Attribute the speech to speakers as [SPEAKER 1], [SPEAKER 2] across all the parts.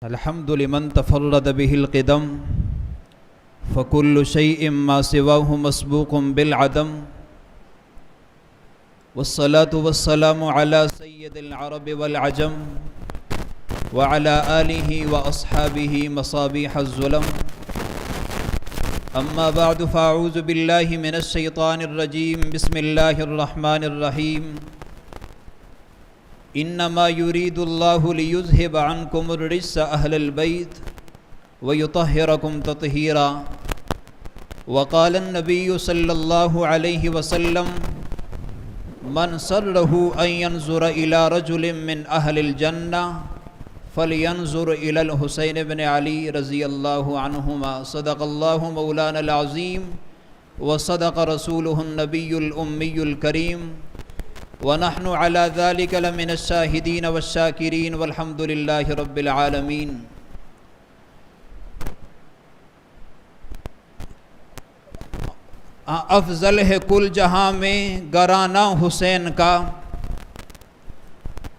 [SPEAKER 1] الحمد لمن تفرد به القدم فكل شيء ما سواه مسبوق بالعدم والصلاة والسلام على سيد العرب والعجم وعلى آله وأصحابه مصابيح الظلم أما بعد فأعوذ بالله من الشيطان الرجيم بسم الله الرحمن الرحيم إنما يريد الله ليذهب عنكم الرجس أهل البيت ويطهركم تطهيرا وقال النبي صلى الله عليه وسلم من سره أن ينظر إلى رجل من أهل الجنة فلينظر إلى الحسين بن علي رضي الله عنهما صدق الله مولانا العظيم وصدق رسوله النبي الأمي الكريم ونحن على ذلك لمن الشاهدين والشاكرين والحمد لله رب العالمين۔ افضل ہے کل جہاں میں گرانہ حسین کا،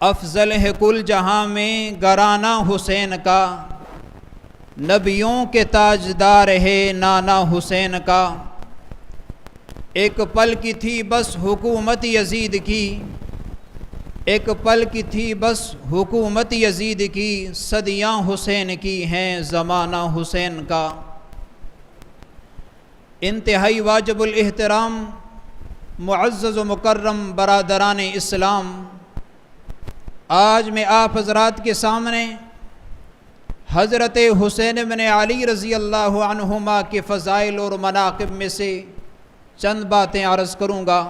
[SPEAKER 1] افضل ہے کل جہاں میں گرانہ حسین کا، نبیوں کے تاجدار ہے نانا حسین کا۔ ایک پل کی تھی بس حکومت یزید کی، ایک پل کی تھی بس حکومت یزید کی، صدیاں حسین کی ہیں زمانہ حسین کا۔ انتہائی واجب الاحترام معزز و مکرم برادران اسلام، آج میں آپ حضرات کے سامنے حضرت حسین بن علی رضی اللہ عنہما کے فضائل اور مناقب میں سے چند باتیں عرض کروں گا۔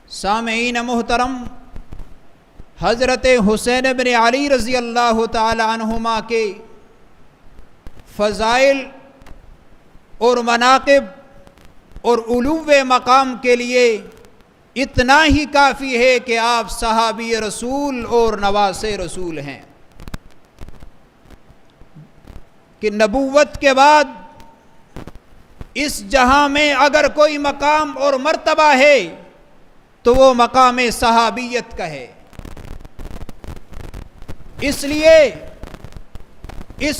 [SPEAKER 1] سامعین محترم، حضرت حسین بن علی رضی اللہ تعالی عنہما کے فضائل اور مناقب اور علو مقام کے لیے اتنا ہی کافی ہے کہ آپ صحابی رسول اور نواس رسول ہیں، کہ نبوت کے بعد اس جہاں میں اگر کوئی مقام اور مرتبہ ہے تو وہ مقام صحابیت کا ہے۔ اس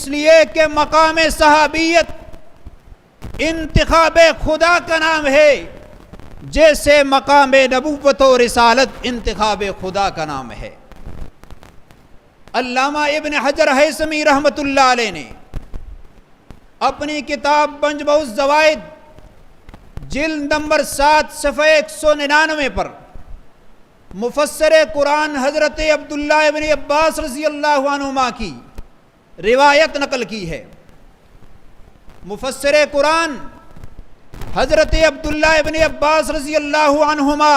[SPEAKER 1] لیے کہ مقام صحابیت انتخاب خدا کا نام ہے، جیسے مقام نبوت و رسالت انتخاب خدا کا نام ہے۔ علامہ ابن حجر ہیثمی رحمۃ اللہ علیہ نے اپنی کتاب مجمع الزوائد جلد نمبر 7 صفحہ 199 پر مفسر قرآن حضرت عبداللہ ابن عباس رضی اللہ عنہما کی روایت نقل کی ہے۔ مفسر قرآن حضرت عبداللہ ابن عباس رضی اللہ عنہما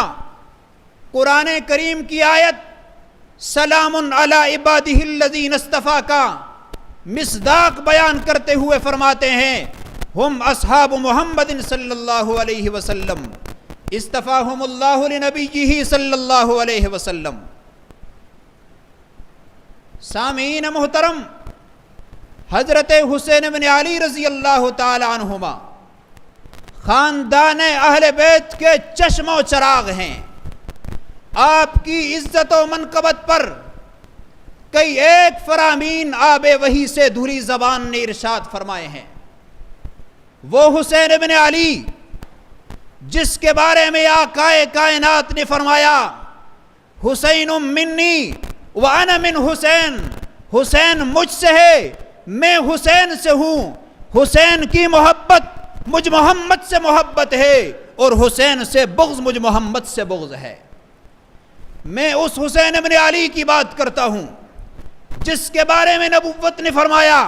[SPEAKER 1] قرآن کریم کی آیت سلام علی عبادہ الذین اصطفیٰ کا مصداق بیان کرتے ہوئے فرماتے ہیں، ہم اصحاب محمد صلی اللہ علیہ وسلم اصطفاہم اللہ لنبیہ صلی اللہ علیہ وسلم۔ سامعین محترم، حضرت حسین بن علی رضی اللہ تعالی عنہما خاندان اہل بیت کے چشم و چراغ ہیں۔ آپ کی عزت و منقبت پر کئی ایک فرامین آب وحی سے دھلی زبان نے ارشاد فرمائے ہیں۔ وہ حسین بن علی جس کے بارے میں آقائے کائنات نے فرمایا، حسین منی وانا من حسین، حسین مجھ سے ہے میں حسین سے ہوں، حسین کی محبت مجھ محمد سے محبت ہے اور حسین سے بغض مجھ محمد سے بغض ہے۔ میں اس حسین بن علی کی بات کرتا ہوں جس کے بارے میں نبوت نے فرمایا،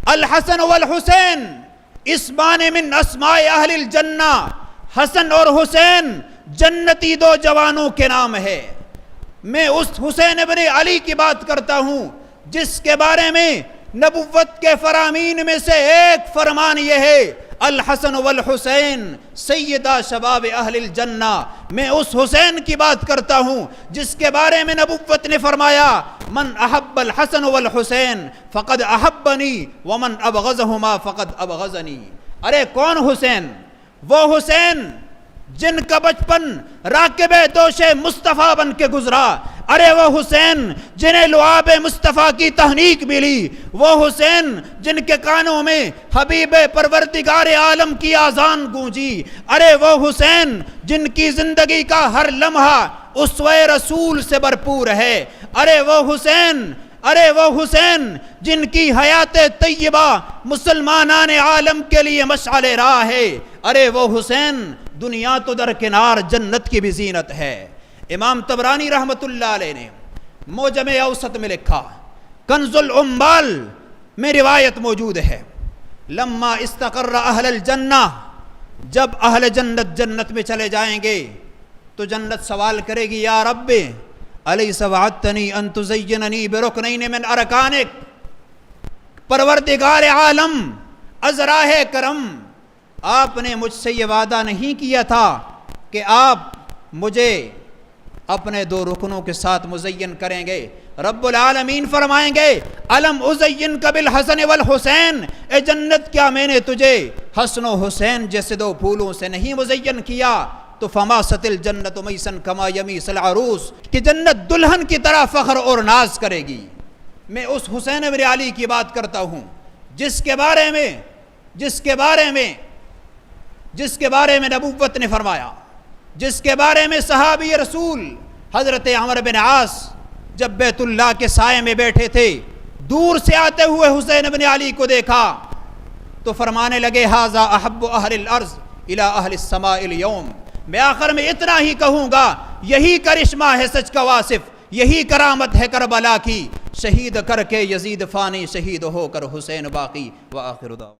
[SPEAKER 1] الحسن والحسین اسمان من اسماء اہل الجنہ، حسن اور حسین جنتی دو جوانوں کے نام ہے۔ میں اس حسین بن علی کی بات کرتا ہوں جس کے بارے میں نبوت کے فرامین میں سے ایک فرمان یہ ہے، الحسن والحسین سیدہ شباب اہل الجنہ۔ میں اس حسین کی بات کرتا ہوں جس کے بارے میں نبوت نے فرمایا، من احب الحسن والحسین فقد احبنی ومن ابغضہما فقد ابغضنی۔ ارے کون حسین؟ وہ حسین جن کا بچپن راکب دوش مصطفیٰ بن کے گزرا، ارے وہ حسین جنہیں لعاب مصطفیٰ کی تحنیک ملی، وہ حسین جن کے کانوں میں حبیب پروردگار عالم کی اذان گونجی، ارے وہ حسین جن کی زندگی کا ہر لمحہ اسوہ رسول سے بھرپور ہے، ارے وہ حسین جن کی حیات طیبہ مسلمانان عالم کے لیے مشعل راہ ہے، ارے وہ حسین دنیا تو درکنار جنت کی بھی زینت ہے۔ امام طبرانی رحمت اللہ علیہ نے معجم اوسط میں لکھا، کنز العمال میں روایت موجود ہے، لما استقر اہل الجنہ، جب اہل جنت جنت میں چلے جائیں گے تو جنت سوال کرے گی، یا رب الیس وعدتنی ان تزیننی برکنین من ارکانک، پروردگار عالم از راہ کرم آپ نے مجھ سے یہ وعدہ نہیں کیا تھا کہ آپ مجھے اپنے 2 رکنوں کے ساتھ مزین کریں گے؟ رب العالمین فرمائیں گے، الم ازین کا بالحسن والحسین، اے جنت کیا میں نے تجھے حسن و حسین جیسے 2 پھولوں سے نہیں مزین کیا؟ تو فما ستل جنت میسن کما یمیس العروس، کہ جنت دلہن کی طرح فخر اور ناز کرے گی۔ میں اس حسین بن علی کی بات کرتا ہوں جس کے بارے میں نبوت نے فرمایا، جس کے بارے میں صحابی رسول حضرت عمر بن عاص جب بیت اللہ کے سائے میں بیٹھے تھے، دور سے آتے ہوئے حسین بن علی کو دیکھا تو فرمانے لگے، ھذا احب اہل الارض الی اہل السماء اليوم۔ میں آخر میں اتنا ہی کہوں گا، یہی کرشمہ ہے سچ کا واصف، یہی کرامت ہے کربلا کی، شہید کر کے یزید فانی، شہید ہو کر حسین باقی۔ وآخر دعوانا